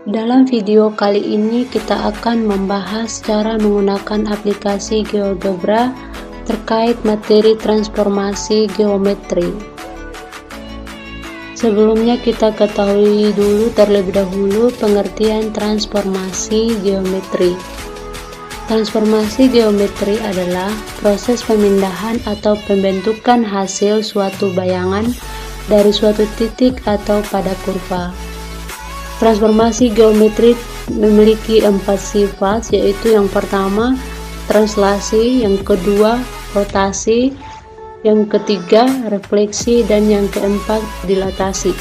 Dalam video kali ini kita akan membahas cara menggunakan aplikasi GeoGebra terkait materi transformasi geometri. Sebelumnya kita ketahui dulu terlebih dahulu pengertian transformasi geometri. Transformasi geometri adalah proses pemindahan atau pembentukan hasil suatu bayangan dari suatu titik atau pada kurva. Transformasi geometri memiliki 4 sifat, yaitu yang pertama translasi, yang kedua rotasi, yang ketiga refleksi, dan yang keempat dilatasi.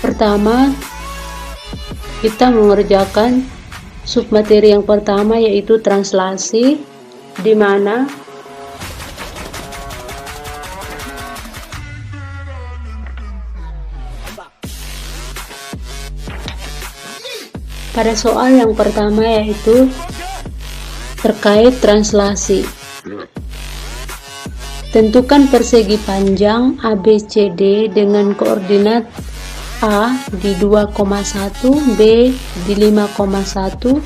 Pertama, kita mengerjakan submateri yang pertama, yaitu translasi, di mana pada soal yang pertama yaitu terkait translasi. Tentukan persegi panjang ABCD dengan koordinat A di 2,1, B di 5,1,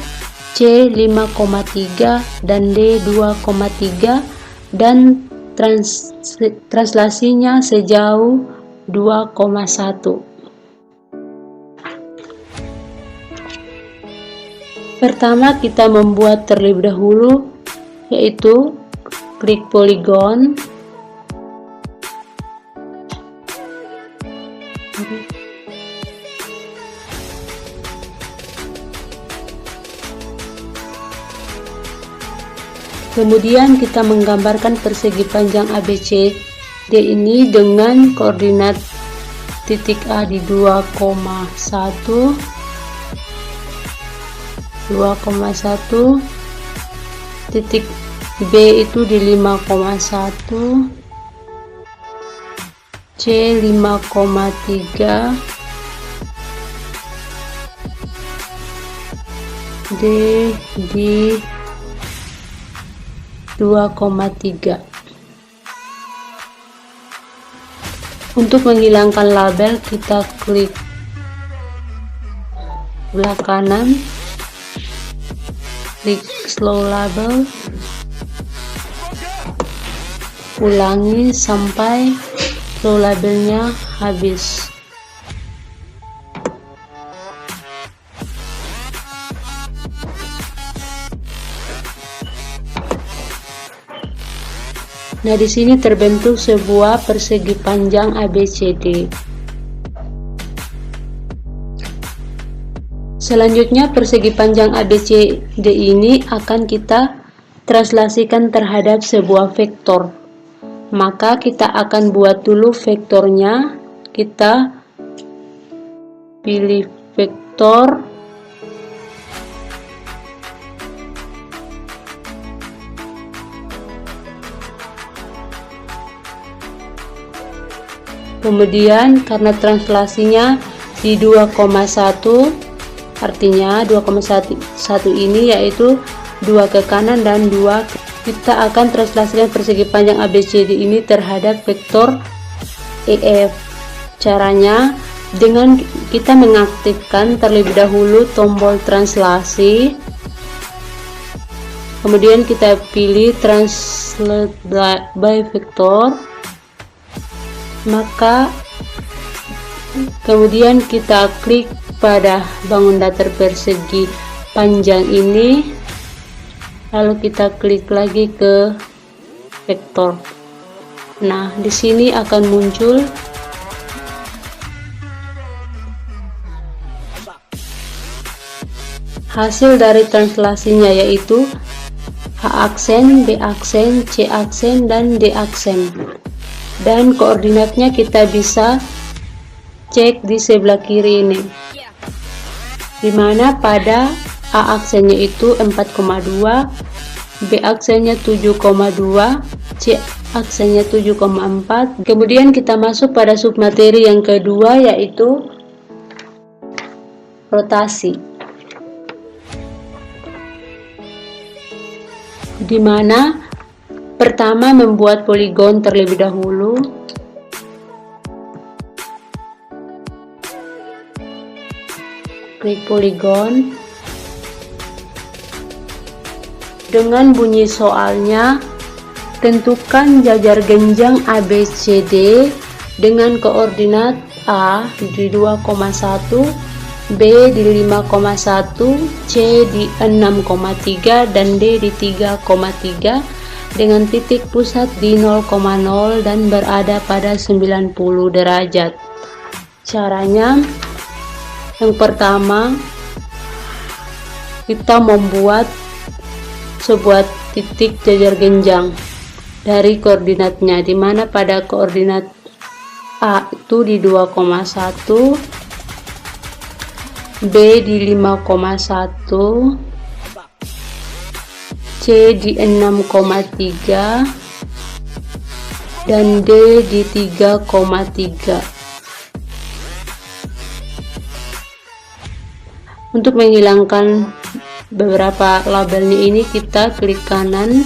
C 5,3, dan D 2,3, dan translasinya sejauh 2,1. Pertama, kita membuat terlebih dahulu, yaitu klik poligon. Kemudian kita menggambarkan persegi panjang ABCD ini dengan koordinat titik A di 2,1, 2,1, titik B itu di 5,1, C 5,3, D di 2,3. Untuk menghilangkan label, kita klik belah kanan, klik slow label, ulangi sampai slow labelnya habis. Nah, di sini terbentuk sebuah persegi panjang ABCD. Selanjutnya, persegi panjang ABCD ini akan kita translasikan terhadap sebuah vektor. Maka kita akan buat dulu vektornya. Kita pilih vektor, kemudian karena translasinya di 2,1, artinya 2,1 ini yaitu 2 ke kanan dan 2 kita akan translasikan persegi panjang ABCD ini terhadap vektor EF. Caranya dengan kita mengaktifkan terlebih dahulu tombol translasi, kemudian kita pilih translate by vector, maka kemudian kita klik pada bangun datar persegi panjang ini, lalu kita klik lagi ke vektor. Nah, di sini akan muncul hasil dari translasinya, yaitu H aksen, B aksen, C aksen, dan D aksen. Dan koordinatnya kita bisa cek di sebelah kiri ini, dimana pada A aksennya itu 4,2, B aksennya 7,2, C aksennya 7,4. Kemudian kita masuk pada submateri yang kedua, yaitu rotasi, dimana pertama membuat poligon terlebih dahulu. klik poligon. Dengan bunyi soalnya, tentukan jajar genjang ABCD dengan koordinat A di 2,1, B di 5,1, C di 6,3, dan D di 3,3 dengan titik pusat di 0,0 dan berada pada 90 derajat. Caranya, yang pertama, kita membuat sebuah titik jajar genjang dari koordinatnya, di mana pada koordinat A itu di 2,1, B di 5,1, C di 6,3, dan D di 3,3. Untuk menghilangkan beberapa labelnya ini, kita klik kanan,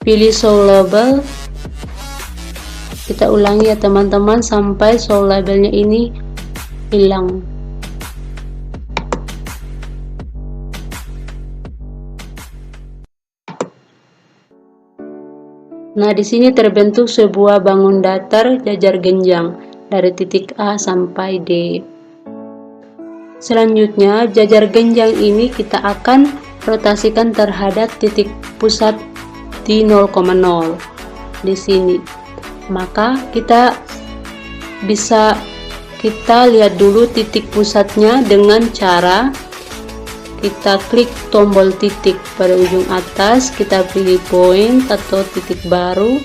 pilih show label. Kita ulangi ya teman-teman sampai show labelnya ini hilang. Nah, di sini terbentuk sebuah bangun datar jajar genjang dari titik A sampai D. Selanjutnya, jajar genjang ini kita akan rotasikan terhadap titik pusat di 0,0 di sini. Maka kita lihat dulu titik pusatnya dengan cara kita klik tombol titik pada ujung atas, kita pilih point atau titik baru,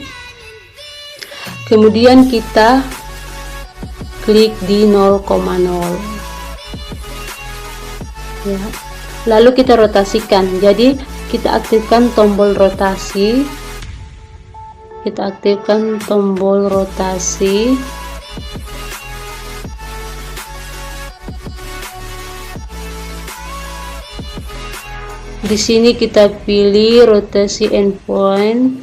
kemudian kita klik di 0,0 ya. Lalu kita rotasikan. Jadi kita aktifkan tombol rotasi. Kita aktifkan tombol rotasi. Di sini kita pilih rotasi endpoint.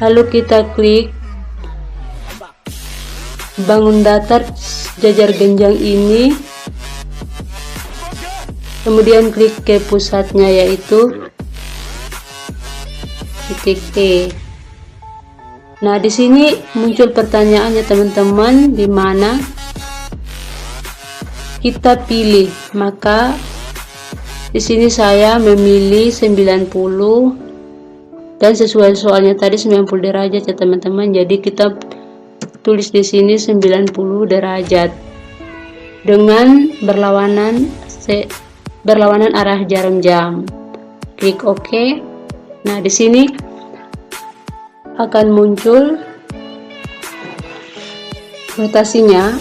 Lalu kita klik bangun datar jajar genjang ini. Kemudian klik ke pusatnya, yaitu titik E. Nah, di sini muncul pertanyaannya teman-teman, di mana kita pilih. Maka di sini saya memilih 90 dan sesuai soalnya tadi 90 derajat ya teman-teman. Jadi kita tulis di sini 90 derajat dengan berlawanan arah jarum jam. Klik OK. Nah, di sini akan muncul rotasinya,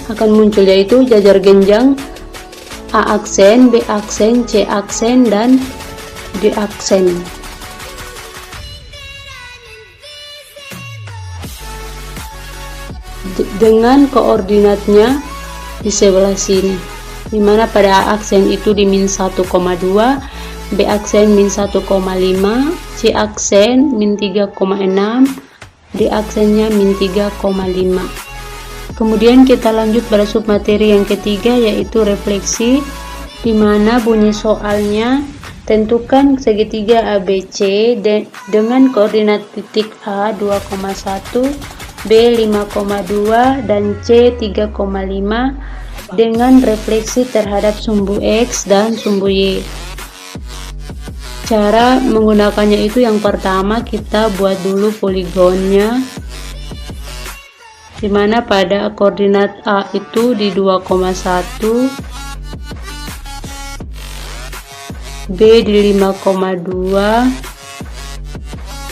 yaitu jajar genjang A aksen, B aksen, C aksen, dan D aksen. Dengan koordinatnya di sebelah sini, dimana pada A aksen itu di min 1,2, B aksen min 1,5, C aksen min 3,6, D aksennya min 3,5. Kemudian kita lanjut pada submateri yang ketiga, yaitu refleksi, di mana bunyi soalnya tentukan segitiga ABC dengan koordinat titik A 2,1, B 5,2, dan C 3,5 dengan refleksi terhadap sumbu X dan sumbu Y. Cara menggunakannya itu, yang pertama kita buat dulu poligonnya, dimana pada koordinat A itu di 2,1, B di 5,2,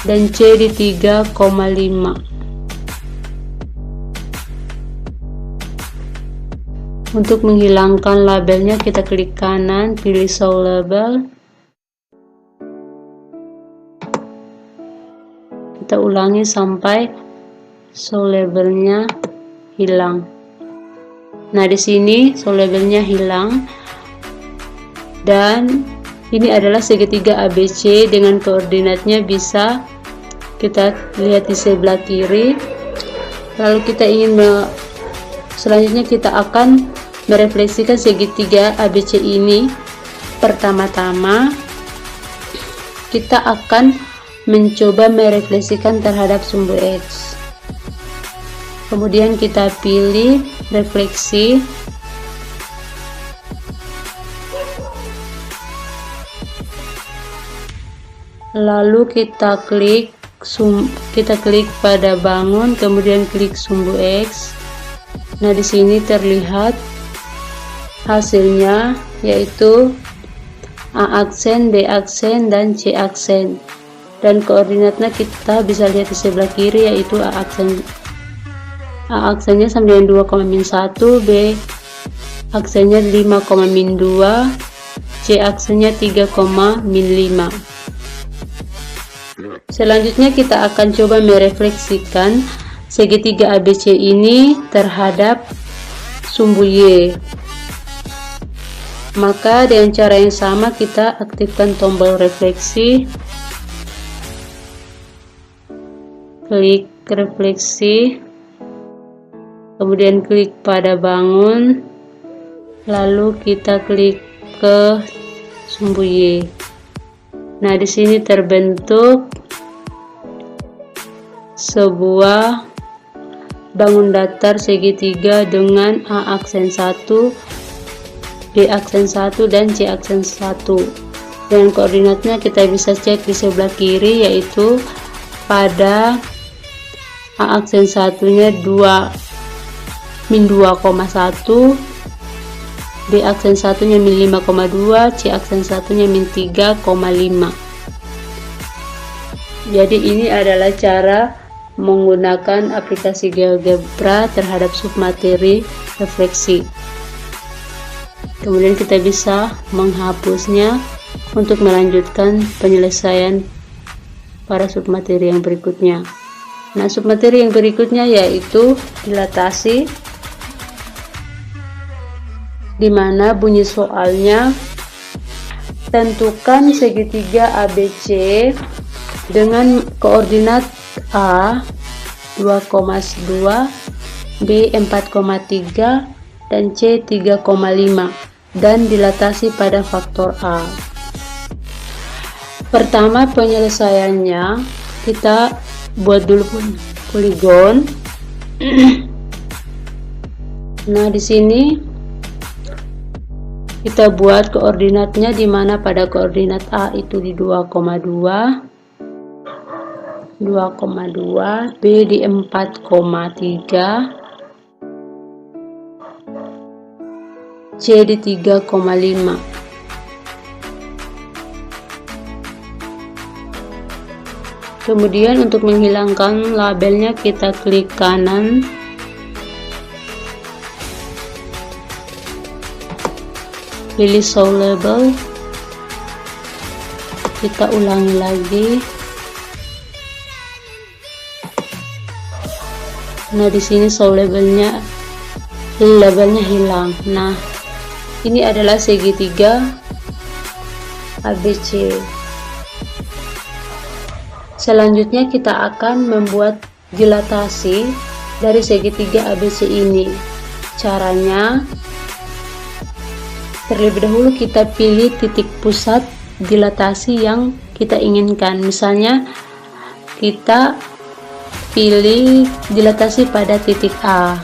dan C di 3,5. Untuk menghilangkan labelnya, kita klik kanan, pilih show label. Kita ulangi sampai show labelnya hilang. Nah, di sini show labelnya hilang, dan ini adalah segitiga ABC dengan koordinatnya bisa kita lihat di sebelah kiri. Lalu kita selanjutnya kita akan merefleksikan segitiga ABC ini. Pertama-tama kita akan mencoba merefleksikan terhadap sumbu X. Kemudian kita pilih refleksi. Lalu kita klik pada bangun, kemudian klik sumbu X. Nah, di sini terlihat hasilnya, yaitu A aksen, B aksen, dan C aksen. Dan koordinatnya kita bisa lihat di sebelah kiri, yaitu A aksennya sama dengan 2,-1, B aksennya 5,-2, C aksennya 3,-5. Selanjutnya kita akan coba merefleksikan segitiga ABC ini terhadap sumbu Y. Maka dengan cara yang sama kita aktifkan tombol refleksi, klik refleksi, kemudian klik pada bangun, lalu kita klik ke sumbu Y. Nah, di sini terbentuk sebuah bangun datar segitiga dengan A aksen 1, B aksen 1, dan C aksen 1. Dan koordinatnya kita bisa cek di sebelah kiri, yaitu pada A aksen 1-nya 2-2,1, B aksen 1-nya -5,2, C aksen 1-nya -3,5. Jadi ini adalah cara menggunakan aplikasi GeoGebra terhadap submateri refleksi. Kemudian kita bisa menghapusnya untuk melanjutkan penyelesaian para submateri yang berikutnya. Nah, submateri yang berikutnya yaitu dilatasi, di mana bunyi soalnya tentukan segitiga ABC dengan koordinat A 2,2, B 4,3, dan C 3,5, dan dilatasi pada faktor A. Pertama penyelesaiannya, kita buat dulu poligon. Nah, di sini kita buat koordinatnya, di mana pada koordinat A itu di 2,2, B di 4,3, C di 3,5. Kemudian untuk menghilangkan labelnya kita klik kanan, pilih show label, kita ulangi lagi. Nah, di sini show labelnya hilang. Nah, ini adalah segitiga ABC. Selanjutnya kita akan membuat dilatasi dari segitiga ABC ini. Caranya, terlebih dahulu kita pilih titik pusat dilatasi yang kita inginkan. Misalnya kita pilih dilatasi pada titik A,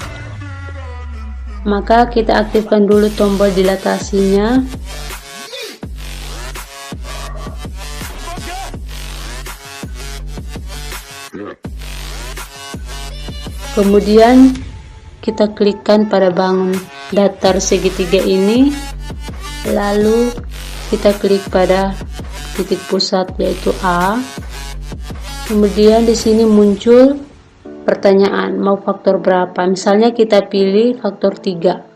maka kita aktifkan dulu tombol dilatasinya. Kemudian kita klikkan pada bangun datar segitiga ini, lalu kita klik pada titik pusat yaitu A. Kemudian di sini muncul pertanyaan mau faktor berapa. Misalnya kita pilih faktor 3.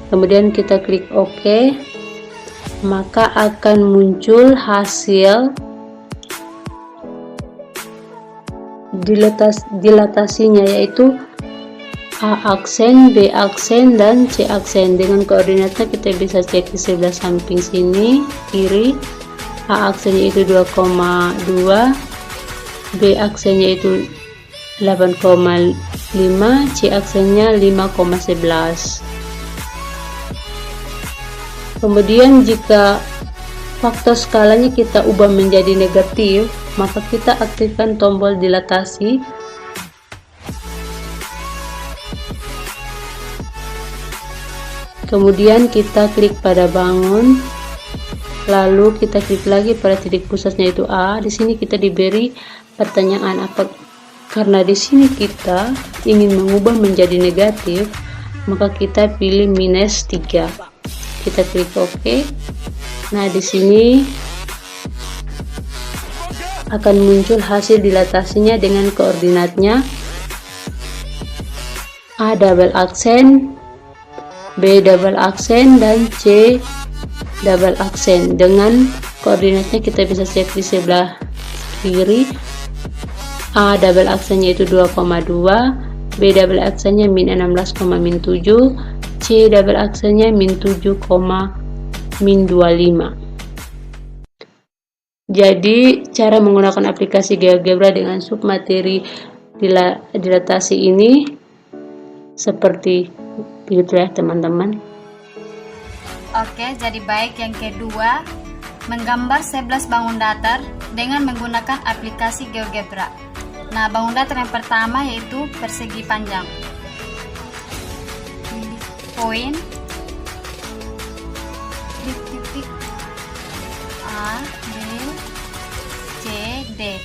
Kemudian kita klik OK. Maka akan muncul hasil dilatasinya, yaitu A aksen, B aksen, dan C aksen. Dengan koordinatnya kita bisa cek di sebelah samping sini kiri. A aksennya itu 2,2, B aksennya itu 8,5, C aksennya 5,11. Kemudian jika faktor skalanya kita ubah menjadi negatif, maka kita aktifkan tombol dilatasi. Kemudian kita klik pada bangun. Lalu kita klik lagi pada titik pusatnya itu A. Di sini kita diberi pertanyaan apa? Karena di sini kita ingin mengubah menjadi negatif, maka kita pilih minus 3. Kita klik OK. Nah, di sini akan muncul hasil dilatasinya dengan koordinatnya A double aksen, B double aksen, dan C double aksen. Dengan koordinatnya kita bisa cek di sebelah kiri. A double aksennya itu 2,2, B double aksennya min 16,7, C double aksennya min 7,25. Jadi cara menggunakan aplikasi GeoGebra dengan submateri dilatasi ini seperti itu ya teman-teman. Oke, jadi baik yang kedua, menggambar 11 bangun datar dengan menggunakan aplikasi GeoGebra. Nah, bangun datar yang pertama yaitu persegi panjang. Poin, titik A, B, C, D.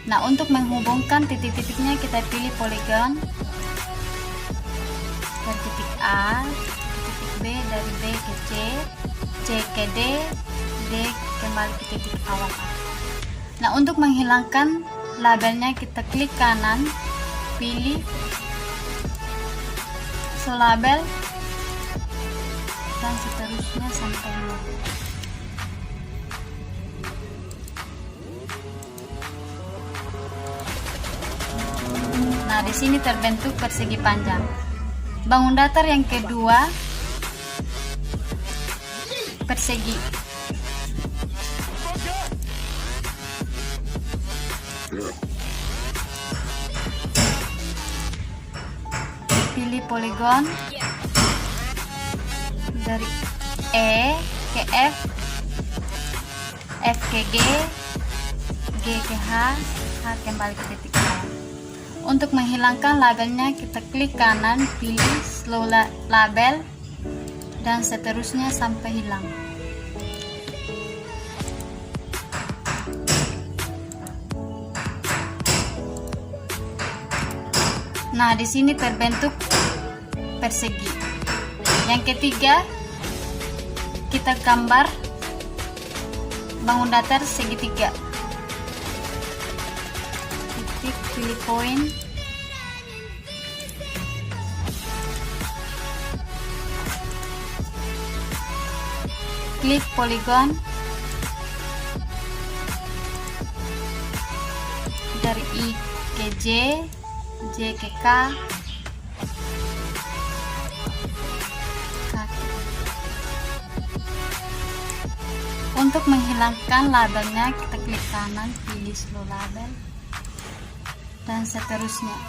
Nah, untuk menghubungkan titik-titiknya kita pilih poligon dari titik A, B, dari B ke C, C ke D, D kembali ke titik awal A. Nah, untuk menghilangkan labelnya kita klik kanan, pilih selabel dan seterusnya sampai nol. Nah, di sini terbentuk persegi panjang. Bangun datar yang kedua persegi. Pilih poligon dari E ke F, F ke G, G ke H, H kembali ke titik awal. Untuk menghilangkan labelnya kita klik kanan, pilih slow label dan seterusnya sampai hilang. Nah, di sini terbentuk persegi. Yang ketiga, kita gambar bangun datar segitiga. Titik, pilih poin. Klik poligon dari I ke J, J ke K, kaki. Untuk menghilangkan labelnya kita klik kanan, pilih slow label dan seterusnya.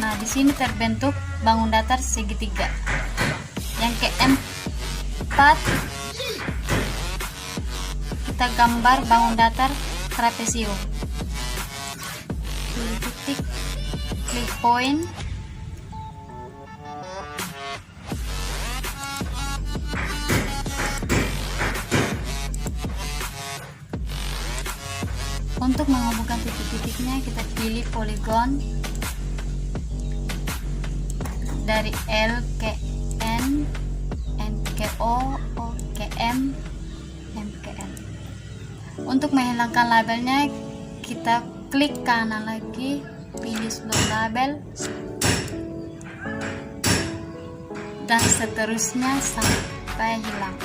Nah, di sini terbentuk bangun datar segitiga. Yang keempat, kita gambar bangun datar trapesium. Pilih titik, klik poin, untuk menghubungkan titik-titiknya kita pilih poligon dari L ke N, N ke O, O ke M, M ke L. Untuk menghilangkan labelnya kita klik kanan lagi, pilih slow label dan seterusnya sampai hilang.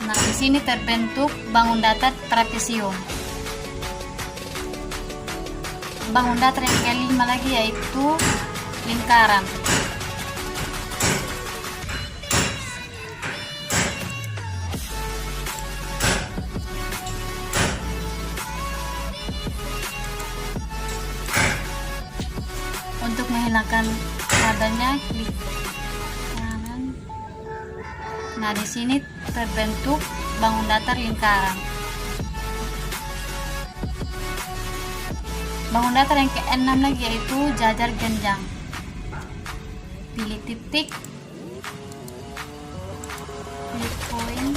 Nah, di sini terbentuk bangun datar trapesium. bangun datar yang kelima lagi, yaitu lingkaran. Untuk menghilangkan labelnya, klik kanan. Nah, di sini terbentuk bangun datar lingkaran. Bangun datar yang ke-6 lagi, yaitu jajar genjang. Pilih titik, pilih poin,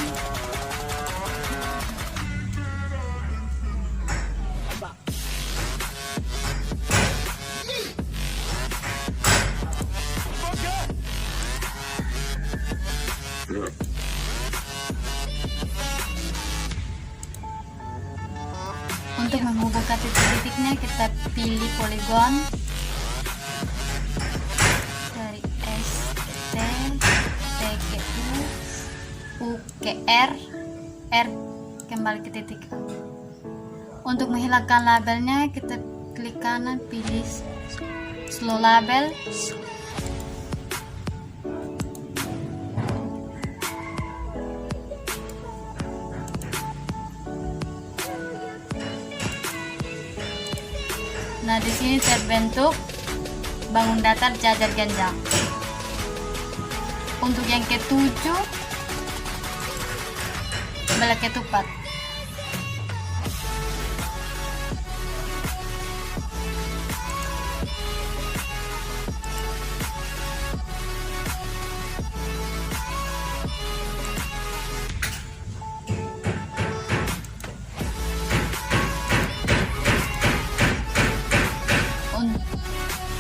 untuk menghubungkan titik-titiknya kita pilih poligon dari S ke T, T ke U ke R, R kembali ke titik. Untuk menghilangkan labelnya kita klik kanan, pilih slow label. Nah, di sini terbentuk bangun datar jajar genjang. Untuk yang ke-7 belah ketupat.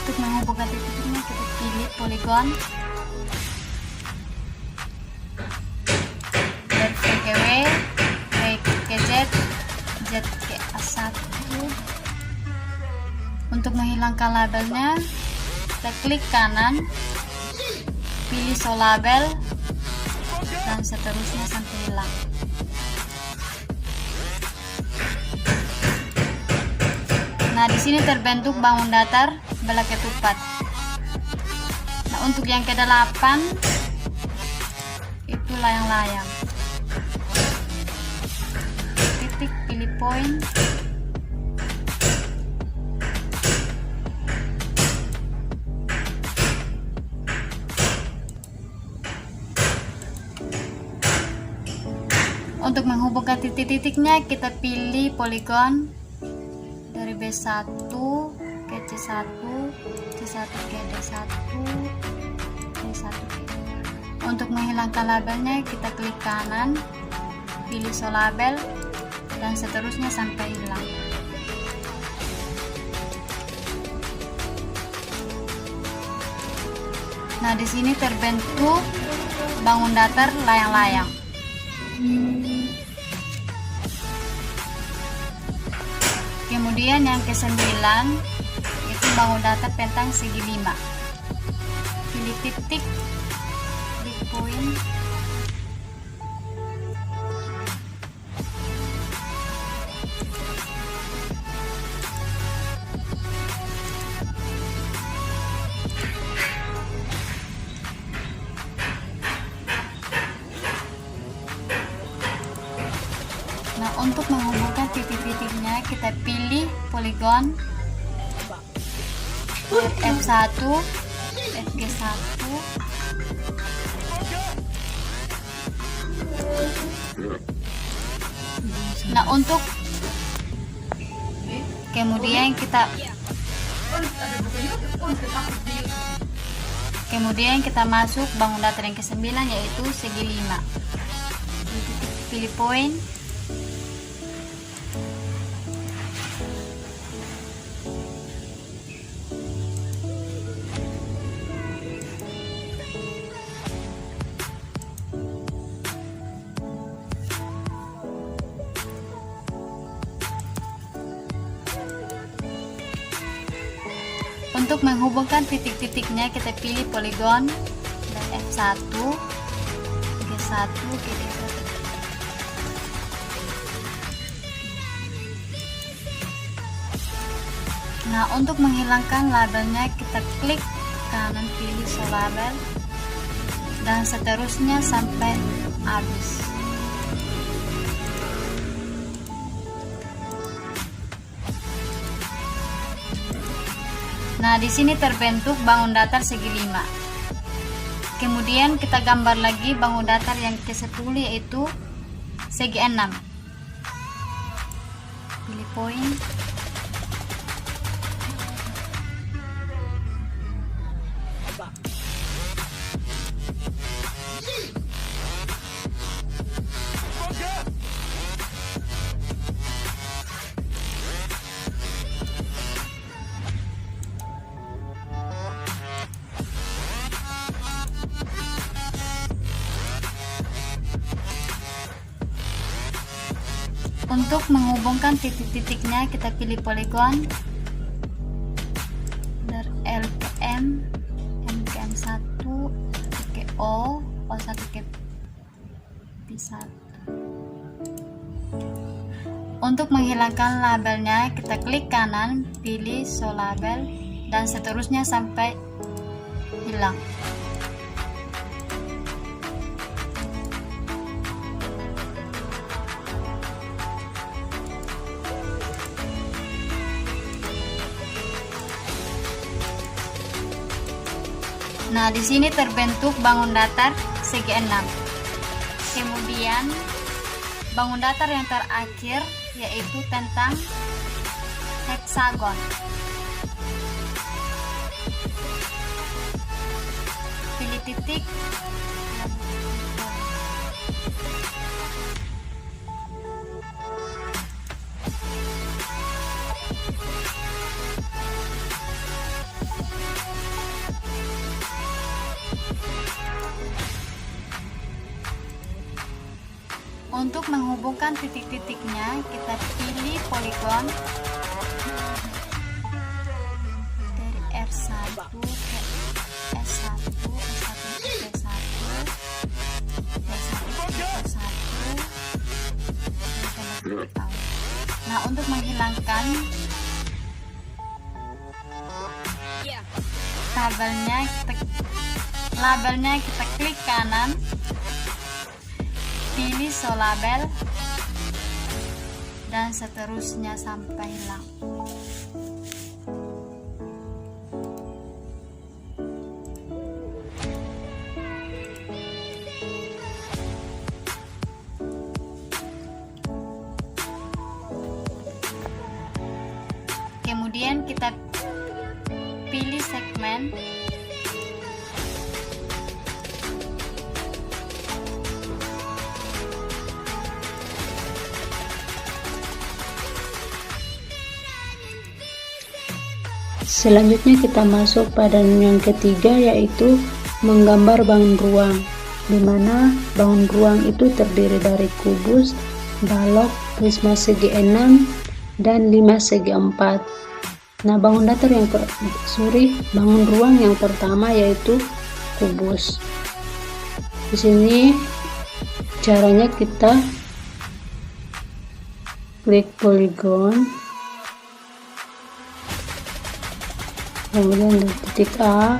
Untuk menghubungkan titiknya kita pilih poligon dari V ke W, W ke Z, Z ke A1. Untuk menghilangkan labelnya kita klik kanan, pilih show label, dan seterusnya sampai hilang. Nah, di sini terbentuk bangun datar belah ketupat. Nah, untuk yang ke-8 itu layang-layang. Titik, pilih poin. Untuk menghubungkan titik-titiknya kita pilih poligon dari B1 ke C1, C1 ke D1, D1 ke D. Untuk menghilangkan labelnya kita klik kanan, pilih show label, dan seterusnya sampai hilang. Nah, di sini terbentuk bangun datar layang-layang. Kemudian yang ke-9 itu bangun datar pentang segi 5. Pilih titik, klik poin. Nah, untuk menghubungkan titik-titiknya kita pilih poligon F1, FG1. Nah, untuk kemudian kita masuk bangun datar yang ke-9, yaitu segi 5. Pilih poin. Untuk menghubungkan titik-titiknya kita pilih poligon dan F1, G1, G1. Nah, untuk menghilangkan labelnya kita klik kanan, pilih show label dan seterusnya sampai habis. Nah, di sini terbentuk bangun datar segi 5. Kemudian kita gambar lagi bangun datar yang ke-10 yaitu segi 6. Pilih poin. Untuk menghubungkan titik-titiknya kita pilih poligon dari L ke M, M ke M1, ke O, O1 ke P1. Untuk menghilangkan labelnya kita klik kanan, pilih show label dan seterusnya sampai hilang. Nah, di sini terbentuk bangun datar segi 6. Kemudian bangun datar yang terakhir yaitu tentang heksagon. Pilih titik. Untuk menghubungkan titik-titiknya, kita pilih poligon dari R1 ke S1, S1 ke P1, P1 ke P1. Nah, untuk menghilangkan labelnya kita klik kanan, pilih show label dan seterusnya sampai hilang. Kemudian kita pilih segmen. Selanjutnya kita masuk pada yang ketiga, yaitu menggambar bangun ruang, di mana bangun ruang itu terdiri dari kubus, balok, prisma segi 6 dan 5 segi 4. Nah, bangun ruang yang pertama yaitu kubus. Di sini caranya kita klik poligon, kemudian dari titik A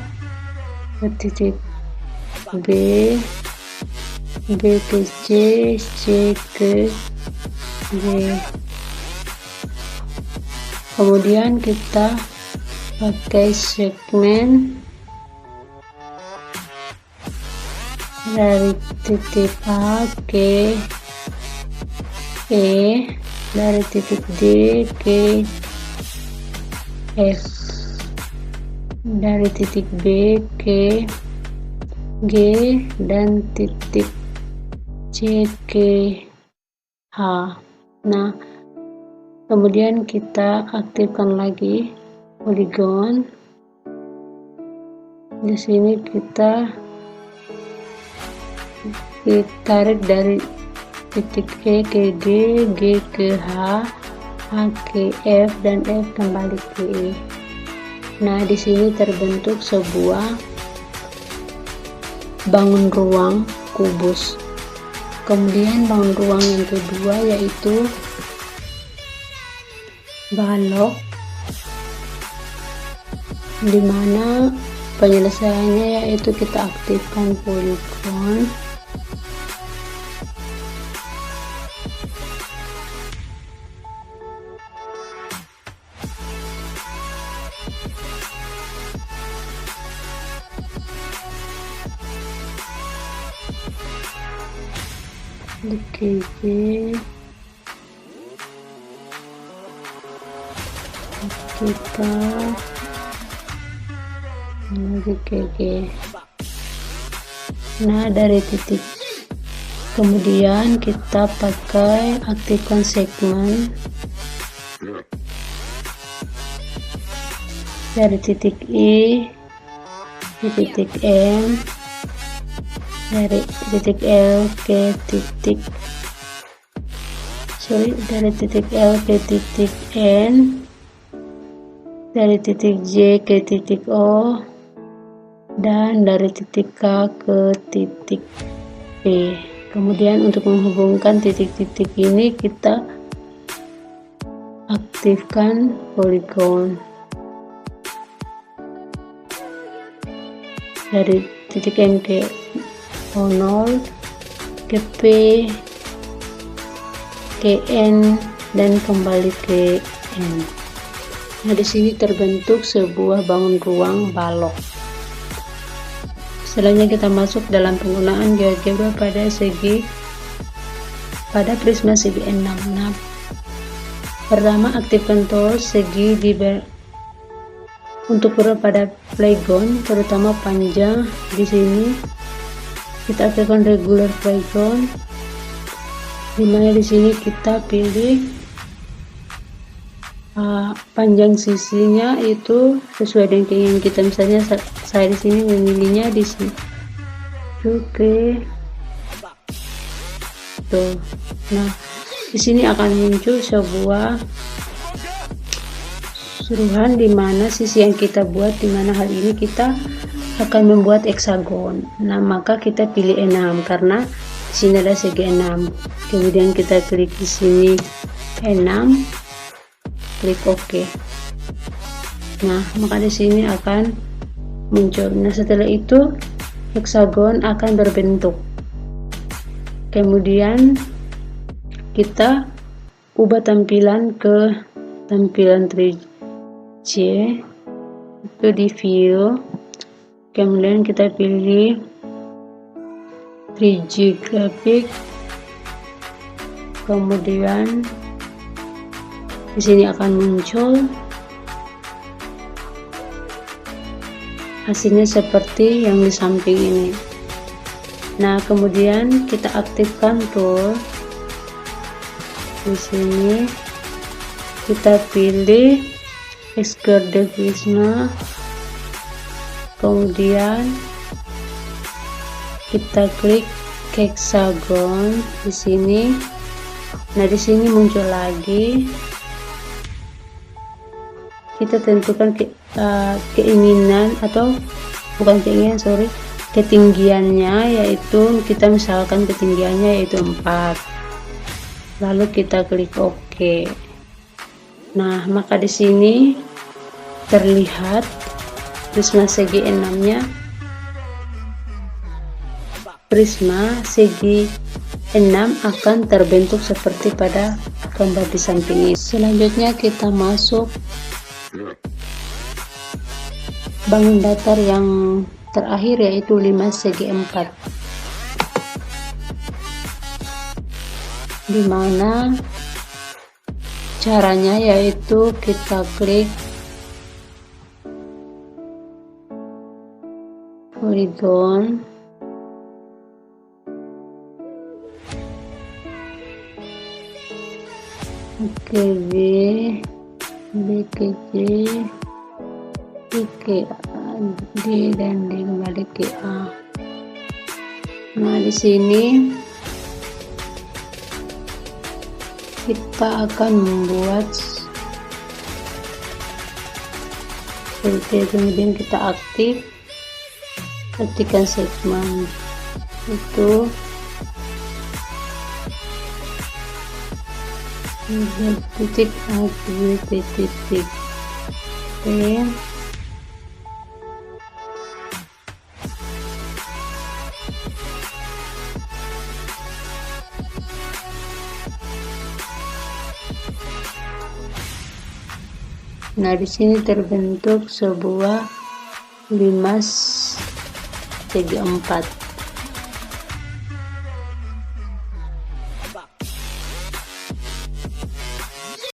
ke titik B, B ke C, C ke G. Kemudian kita pakai segmen dari titik A ke E, dari titik D ke F, dari titik B ke G, dan titik C ke H. Nah, kemudian kita aktifkan lagi poligon. Di sini kita tarik dari titik E ke G, G ke H, H ke F, dan F kembali ke E. Nah, di sini terbentuk sebuah bangun ruang kubus. Kemudian bangun ruang yang kedua yaitu balok. dimana penyelesaiannya yaitu kita aktifkan polygon. DKJ kita lagi KG. Nah, dari titik kemudian kita pakai aktifkan segmen dari titik I di titik M, dari titik L ke titik dari titik L ke titik N, dari titik J ke titik O, dan dari titik K ke titik P. Kemudian untuk menghubungkan titik-titik ini kita aktifkan polygon dari titik M ke O0 ke P ke N dan kembali ke N. Nah, di sini terbentuk sebuah bangun ruang balok. Selanjutnya kita masuk dalam penggunaan GeoGebra pada prisma segi 6. Nah, pertama aktifkan tool segi untuk pada polygon, terutama panjang. Di sini kita aktifkan regular polygon, dimana di sini kita pilih panjang sisinya itu sesuai dengan keinginan kita. Misalnya saya di sini memilihnya di sini oke tuh. Nah, di sini akan muncul sebuah suruhan di mana sisi yang kita buat, di mana hal ini kita akan membuat heksagon. Nah, maka kita pilih 6 karena di sini ada segi 6. Kemudian kita klik di sini 6, klik OK. Nah, maka di sini akan muncul. Nah, setelah itu heksagon akan berbentuk. Kemudian kita ubah tampilan ke tampilan 3J itu di view. Kemudian kita pilih 3G grafik. Kemudian di sini akan muncul hasilnya seperti yang di samping ini. Nah, kemudian kita aktifkan tool. Di sini kita pilih Extrude Prisma, kemudian kita klik hexagon di sini. Nah, di sini muncul lagi. Kita tentukan keinginan atau bukan keinginan, ketinggiannya, yaitu kita misalkan ketinggiannya yaitu 4. Lalu kita klik OK. Nah, maka di sini terlihat prisma segi 6-nya. Prisma segi 6 akan terbentuk seperti pada gambar di samping ini. Selanjutnya kita masuk bangun datar yang terakhir, yaitu 5 segi 4, dimana caranya yaitu kita klik polygon, B ke J, ke D, dan D kembali ke A. Nah, di sini kita akan membuat kemudian kita aktif, ketikkan segmen itu titik A, titik P, Nah, di sini terbentuk sebuah limas segi 4.